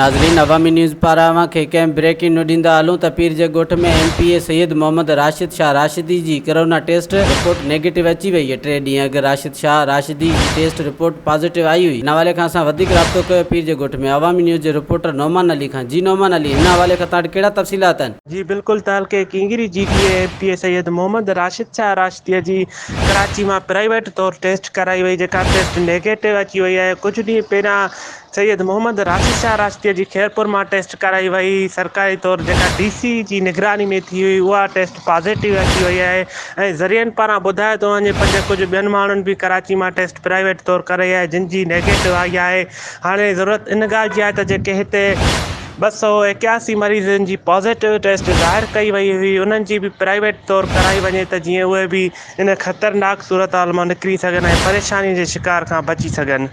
नाज़रीन, अवामी न्यूज़ पारां खे कंहिं ब्रेकिंग न्यूज़ ॾींदा हलूं त पीर जे ॻोठ में MPA सैयद मोहम्मद राशिद शाह राशिदी जी कोरोना टेस्ट रिपोर्ट नेगेटिव अची वई है। 3 ॾींहं अॻु राशिद शाह राशिदी जी टेस्ट रिपोर्ट पॉजिटिव आई हुई। इन हवाले खां असां वधीक राब्तो कयो पीर जे ॻोठ में अवामी न्यूज़ जे रिपोर्टर नौमान अली खां। जी नौमान अली, इन हवाले खां तव्हां कहिड़ा तफ़सीलात आहिनि? जी बिल्कुल, तहलके किंगरी GTA MPA सैयद मोहम्मद राशिद शाह राशिदीअ जी कराची में प्राइवेट तौर टेस्ट कराई वई, जेका टेस्ट नेगेटिव अची वई है। कुछ ॾींहं पहिरियां सैयद मोहम्मद राशिद शाह राशिदीअ जी खैरपुर में टेस्ट कराई वई, सरकारी तौर जेका DC जी निगरानी में थी हुई, उहा टेस्ट पॉजिटिव अची वई है। ऐं ज़रियनि पारां ॿुधायो थो वञे कुछ ॿियनि माण्हुनि भी कराची में टेस्ट प्राइवेट तौर कराई है, जिन जी नेगेटिव आई है। हाणे ज़रूरत इन ॻाल्हि जी आहे त जेके हिते 281 मरीज़नि जी पॉजिटिव टेस्ट ज़ाहिर कई वई हुई, उन्हनि जी भी प्राइवेट तौर कराई वञे त जीअं उहे भी इन ख़तरनाक सूरत हाल मां निकिरी सघनि ऐं परेशानी जे शिकार खां बची सघनि।